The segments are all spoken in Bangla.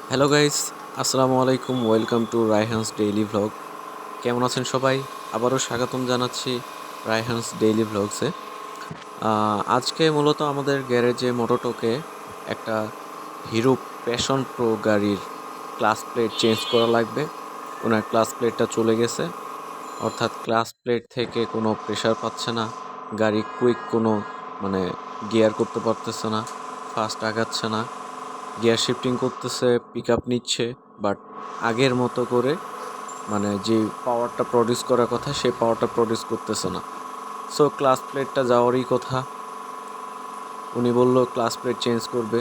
হ্যালো গাইস, আসসালামু আলাইকুম। Welcome to Raihan's daily vlog. কেমন আছেন সবাই? আবারও স্বাগতম জানাচ্ছি রায়হানস ডেইলি ভ্লগসে। আজকে মূলত আমাদের গ্যারেজে মোটোটোকে একটা হিরো প্যাশন প্রো গাড়ির ক্লাস প্লেট চেঞ্জ করা লাগবে। ওনার ক্লাস প্লেটটা চলে গেছে, অর্থাৎ ক্লাস প্লেট থেকে কোনো প্রেশার পাচ্ছে না। গাড়ি কুইক কোনো মানে গিয়ার করতে পারতেছে না, ফাস্ট আগাচ্ছে না। গিয়ার শিফটিং করতেছে, পিক আপ নিচ্ছে, বাট আগের মতো করে যে পাওয়ারটা প্রডিউস করার কথা সেই পাওয়ারটা প্রডিউস করতেছে না। সো ক্লাস প্লেটটা যাওয়ারই কথা। উনি বলল ক্লাস প্লেট চেঞ্জ করবে।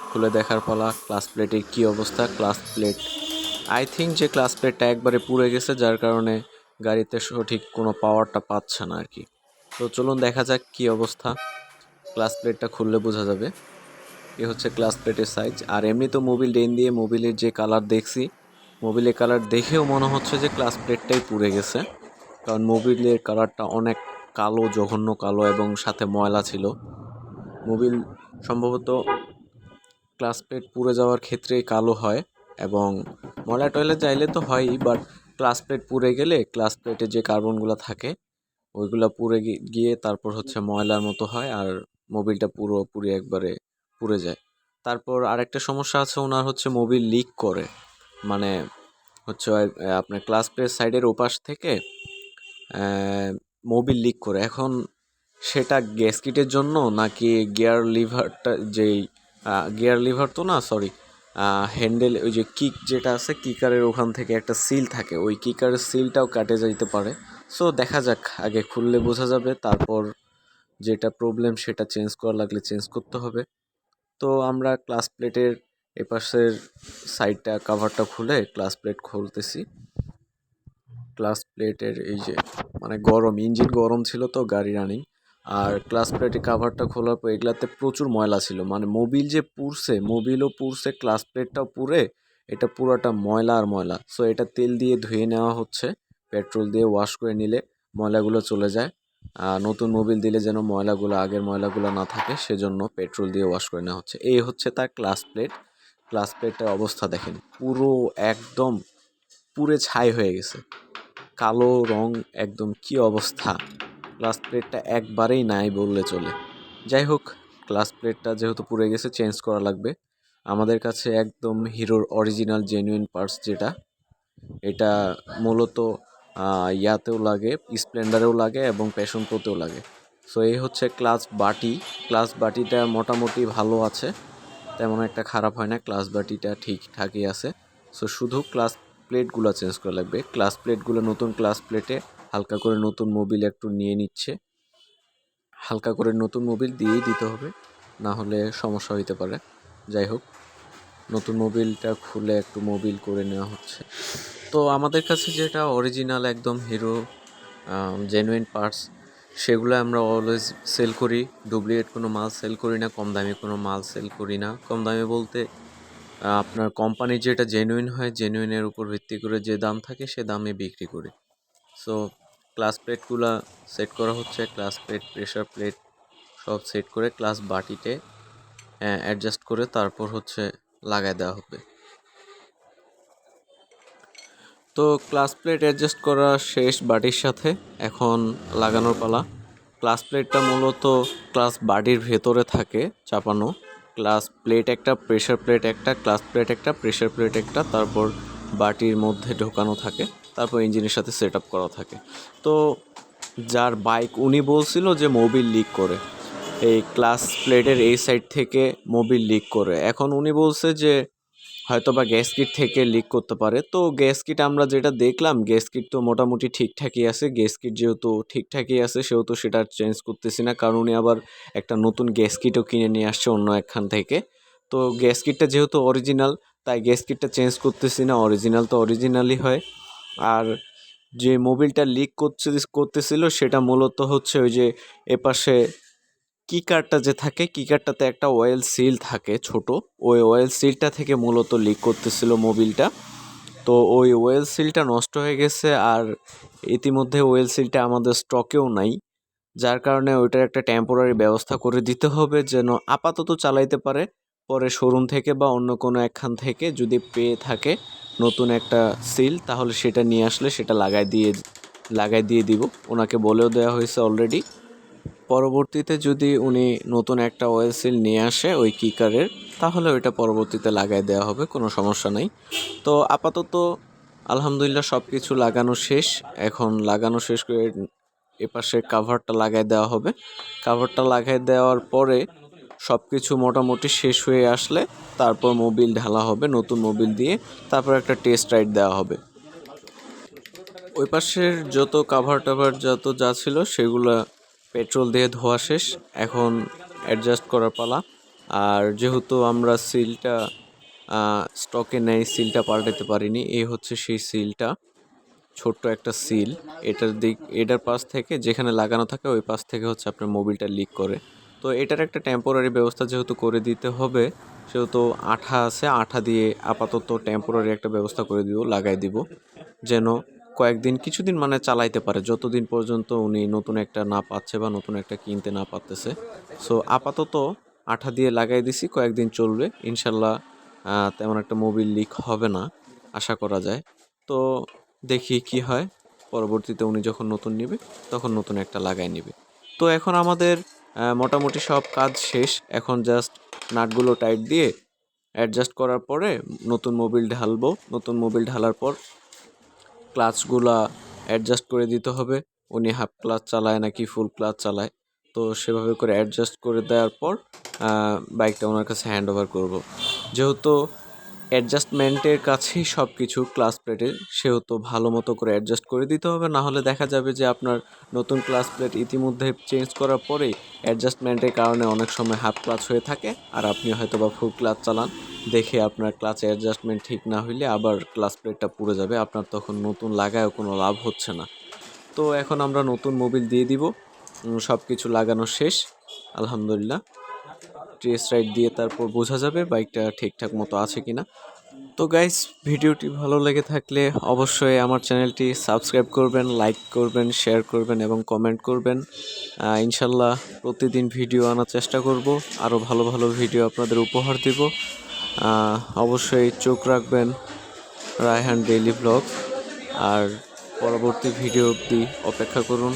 খুলে দেখার পালা ক্লাস প্লেটের কী অবস্থা। ক্লাস প্লেট আই থিঙ্ক যে ক্লাস প্লেটটা একবারে পুড়ে গেছে, যার কারণে গাড়িতে সঠিক কোনো পাওয়ারটা পাচ্ছে না আর কি। তো চলুন দেখা যাক কী অবস্থা। ক্লাস প্লেটটা খুললে বোঝা যাবে। এ হচ্ছে ক্লাস প্লেটের সাইজ। আর এমনি তো মোবিল ডেন দিয়ে মোবিলের যে কালার দেখছি, মোবিলের কালার দেখেও মনে হচ্ছে যে ক্লাস প্লেটটাই পুড়ে গেছে, কারণ মোবিলের কালারটা অনেক কালো, জঘন্য কালো, এবং সাথে ময়লা ছিল। মোবিল সম্ভবত ক্লাস প্লেট পুড়ে যাওয়ার ক্ষেত্রেই কালো হয়, এবং ময়লা টয়লা চাইলে তো হয়ই, বাট ক্লাস প্লেট পুড়ে গেলে ক্লাস প্লেটে যে কার্বনগুলো থাকে ওইগুলো পুড়ে গিয়ে তারপর হচ্ছে ময়লার মতো হয়, আর মোবিলটা পুরোপুরি একবারে পুড়ে যায়। তারপর আরেকটা সমস্যা আছে, ওনার হচ্ছে মোবিল লিক করে, মানে হচ্ছে আপনার ক্লাস প্লেট সাইডের ওপাশ থেকে মোবিল লিক করে। এখন সেটা গ্যাসকিটের জন্য নাকি গিয়ার লিভারটা, যেই গিয়ার লিভার তো না, সরি, হ্যান্ডেল, ওই যে কিক যেটা আছে, কিকারের ওখান থেকে একটা সিল থাকে, ওই কিকারের সিলটাও কাটে যাইতে পারে। সো দেখা যাক, আগে খুললে বোঝা যাবে, তারপর যেটা প্রবলেম সেটা চেঞ্জ করা লাগলে চেঞ্জ করতে হবে। তো আমরা ক্লাস প্লেটের এপাশের সাইডটা কাভারটা খুলে ক্লাস প্লেট খুলতেছি। ক্লাস প্লেটের এই যে গরম, ইঞ্জিন গরম ছিল তো গাড়ি রানিং। আর ক্লাস প্লেটের কাভারটা খোলার পর এগুলাতে প্রচুর ময়লা ছিল, মোবিল যে পুড়ছে, মোবিলও পুড়ছে, ক্লাস প্লেটটাও পুড়ে, এটা পুরোটা ময়লা আর ময়লা। সো এটা তেল দিয়ে ধুয়ে নেওয়া হচ্ছে, পেট্রোল দিয়ে ওয়াশ করে নিলে ময়লাগুলো চলে যায়। নতুন মোবিল দিলে যেন ময়লাগুলো, আগের ময়লাগুলো না থাকে, সেজন্য পেট্রোল দিয়ে ওয়াশ করে নেওয়া হচ্ছে। এই হচ্ছে তার ক্লাস প্লেট। ক্লাস প্লেটের অবস্থা দেখেন, পুরো একদম পুড়ে ছাই হয়ে গেছে, কালো রং, একদম কি অবস্থা। ক্লাস প্লেটটা একবারেই নাই বললে চলে। যাই হোক, ক্লাস প্লেটটা যেহেতু পুড়ে গেছে, চেঞ্জ করা লাগবে। আমাদের কাছে একদম হিরোর অরিজিনাল জেনুইন পার্টস যেটা, এটা মূলত ইয়াতেও লাগে, স্প্লেন্ডারেও লাগে এবং প্যাশন প্রোতেও লাগে। সো এই হচ্ছে ক্লাচ বাটি। ক্লাচ বাটিটা মোটামুটি ভালো আছে, তেমন একটা খারাপ হয় না, ক্লাস বাটিটা ঠিকঠাকই আছে। সো শুধু ক্লাস প্লেটগুলো চেঞ্জ করা লাগবে। ক্লাস প্লেটগুলো নতুন ক্লাস প্লেটে হালকা করে নতুন মোবিল একটু নিয়ে নিচ্ছে, হালকা করে নতুন মোবিল দিয়েই দিতে হবে, না হলে সমস্যা হইতে পারে। যাই হোক, নতুন মোবিলটা খুলে একটু মোবিল করে নেওয়া হচ্ছে। তো আমাদের কাছে যেটা অরিজিনাল একদম হিরো জেনুইন পার্টস, সেগুলো আমরা অলওয়েজ সেল করি। ডুপ্লিকেট কোনো মাল সেল করি না, কম দামি কোনো মাল সেল করি না। কম দামি বলতে আপনার কোম্পানির যেটা জেনুইন হয়, জেনুইনের উপর ভিত্তি করে যে দাম থাকে সে দামে বিক্রি করি। সো ক্লাস প্লেটগুলো সেট করা হচ্ছে, ক্লাস প্লেট, প্রেশার প্লেট সব সেট করে ক্লাস বাটিতে অ্যাডজাস্ট করে তারপর হচ্ছে লাগাই দেওয়া হবে। তো ক্লাস প্লেট অ্যাডজাস্ট করা শেষ বাটির সাথে, এখন লাগানোর পালা। ক্লাস প্লেটটা মূলত ক্লাস বাটির ভেতরে থাকে চাপানো। ক্লাস প্লেট একটা, প্রেশার প্লেট একটা, ক্লাস প্লেট একটা, প্রেশার প্লেট একটা, তারপর বাটির মধ্যে ঢোকানো থাকে, তারপর ইঞ্জিনের সাথে সেট আপ করা থাকে। তো যার বাইক, উনি বলছিল যে মোবিল লিক করে, এই ক্লাস প্লেটের এই সাইড থেকে মোবিল লিক করে। এখন উনি বলছে যে হয়তো বা গ্যাস কিট থেকে লিক করতে পারে। তো গ্যাস কিট আমরা যেটা দেখলাম, গ্যাস কিট তো মোটামুটি ঠিকঠাকই আছে। গ্যাস কিট যেহেতু ঠিকঠাকই আছে, সেহেতু সেটা চেঞ্জ করতেছি না, কারণ উনি আবার একটা নতুন গ্যাস কিটও কিনে নিয়ে আসছে অন্য একখান থেকে। তো গ্যাস কিটটা যেহেতু অরিজিনাল, তাই গ্যাস কিটটা চেঞ্জ করতেছি না, অরিজিনাল তো অরিজিনালই হয়। আর যে মোবিলটা লিক করতেছিল সেটা মূলত হচ্ছে ওই যে এপাশে কিকারটা যে থাকে, কিকারটাতে একটা অয়েল সিল থাকে ছোট, ওই অয়েল সিলটা থেকে মূলত লিক করতেছিল মোবিলটা। তো ওই অয়েল সিলটা নষ্ট হয়ে গেছে, আর ইতিমধ্যে অয়েল সিলটা আমাদের স্টকেও নাই, যার কারণে ওইটার একটা টেম্পোরারি ব্যবস্থা করে দিতে হবে, যেন আপাতত চালাইতে পারে, পরে শোরুম থেকে বা অন্য কোনো একখান থেকে যদি পেয়ে থাকে নতুন একটা সিল, তাহলে সেটা নিয়ে আসলে সেটা লাগাই দিয়ে দিব। ওনাকে বলেও দেওয়া হয়েছে অলরেডি। পরবর্তীতে যদি উনি নতুন একটা অয়েল সিল নিয়ে আসে ওই কিকারের, তাহলে ওইটা পরবর্তীতে লাগাই দেওয়া হবে, কোনো সমস্যা নাই। তো আপাতত আলহামদুলিল্লাহ সব কিছু লাগানো শেষ। এখন লাগানো শেষ করে এপাশে কাভারটা লাগাই দেওয়া হবে। কাভারটা লাগাই দেওয়ার পরে সব কিছু মোটামুটি শেষ হয়ে আসলে তারপর মোবিল ঢালা হবে নতুন মোবিল দিয়ে, তারপর একটা টেস্ট রাইড দেওয়া হবে। ওই পাশের যত কাভার টাভার যত যা ছিল সেগুলো পেট্রোল দিয়ে ধোয়া শেষ, এখন অ্যাডজাস্ট করার পালা। আর যেহেতু আমরা সিলটা স্টকে নেই, সিলটা পাল্টাতে পারিনি, এই হচ্ছে সেই সিলটা, ছোট্ট একটা সিল। এটার পাশ থেকে যেখানে লাগানো থাকে ওই পাশ থেকে হচ্ছে আপনার মোবিলটা লিক করে। তো এটার একটা টেম্পোরারি ব্যবস্থা যেহেতু করে দিতে হবে, সেহেতু আঠা আছে, আঠা দিয়ে আপাতত টেম্পোরারি একটা ব্যবস্থা করে লাগাই দিব, যেন কয়েকদিন কিছুদিন মানে চালাইতে পারে, যতদিন পর্যন্ত উনি নতুন একটা না পাচ্ছে বা নতুন একটা কিনতে না পারতেছে। সো আপাতত আঠা দিয়ে লাগাই দিছি, কয়েকদিন চলবে ইনশাল্লাহ। তেমন একটা মোবিল লিক হবে না আশা করা যায়। তো দেখি কি হয়, পরবর্তীতে উনি যখন নতুন নেবে তখন নতুন একটা লাগাই নেবে। তো এখন আমাদের মোটামুটি সব কাজ শেষ, এখন জাস্ট নাটগুলো টাইট দিয়ে অ্যাডজাস্ট করার পরে নতুন মোবিল ঢালবো। নতুন মোবিল ঢালার পর ক্লাচগুলা অ্যাডজাস্ট করে দিতে হবে, উনি হাফ ক্লাচ চালায় নাকি ফুল ক্লাচ চালায়। তো সেভাবে করে অ্যাডজাস্ট করে দেওয়ার পর বাইকটা ওনার কাছে হ্যান্ড ওভার করবো। যেহেতু অ্যাডজাস্টমেন্টের কাছেই সব কিছু ক্লাস প্লেটের, সেহেতু ভালো মতো করে অ্যাডজাস্ট করে দিতে হবে, না হলে দেখা যাবে যে আপনার নতুন ক্লাস প্লেট ইতিমধ্যে চেঞ্জ করার পরেই অ্যাডজাস্টমেন্টের কারণে অনেক সময় হাফ ক্লাচ হয়ে থাকে, আর আপনি হয়তো বা ফুল ক্লাচ চালান, দেখে আপনার ক্লাচে অ্যাডজাস্টমেন্ট ঠিক না হইলে আবার ক্লাস প্লেটটা পুড়ে যাবে, আপনার তখন নতুন লাগায়ও কোনো লাভ হচ্ছে না। তো এখন আমরা নতুন মোবিল দিয়ে দিব। সব কিছু লাগানো শেষ আলহামদুলিল্লাহ। টেস্ট রাইড দিয়ে তারপর বোঝা যাবে বাইকটা ঠিকঠাক মতো আছে কিনা। তো গাইস, ভিডিওটি ভালো লেগে থাকলে অবশ্যই আমার চ্যানেলটি সাবস্ক্রাইব করবেন, লাইক করবেন, শেয়ার করবেন এবং কমেন্ট করবেন। ইনশাল্লাহ প্রতিদিন ভিডিও আনার চেষ্টা করব, আরও ভালো ভালো ভিডিও আপনাদের উপহার দিব। অবশ্যই চোখ রাখবেন রায়হান ডেইলি ব্লগ, আর পরবর্তী ভিডিও অবধি অপেক্ষা করুন।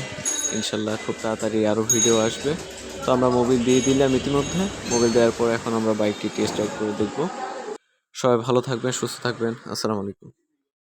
ইনশাল্লাহ খুব তাড়াতাড়ি আরও ভিডিও আসবে। তো আমরা মোবিল দিয়ে দিলাম ইতিমধ্যে, মোবিল দেওয়ার পর এখন আমরা বাইকটি টেস্ট রাইড করে দেখব। সবাই ভালো থাকবেন, সুস্থ থাকবেন। আসসালামু আলাইকুম।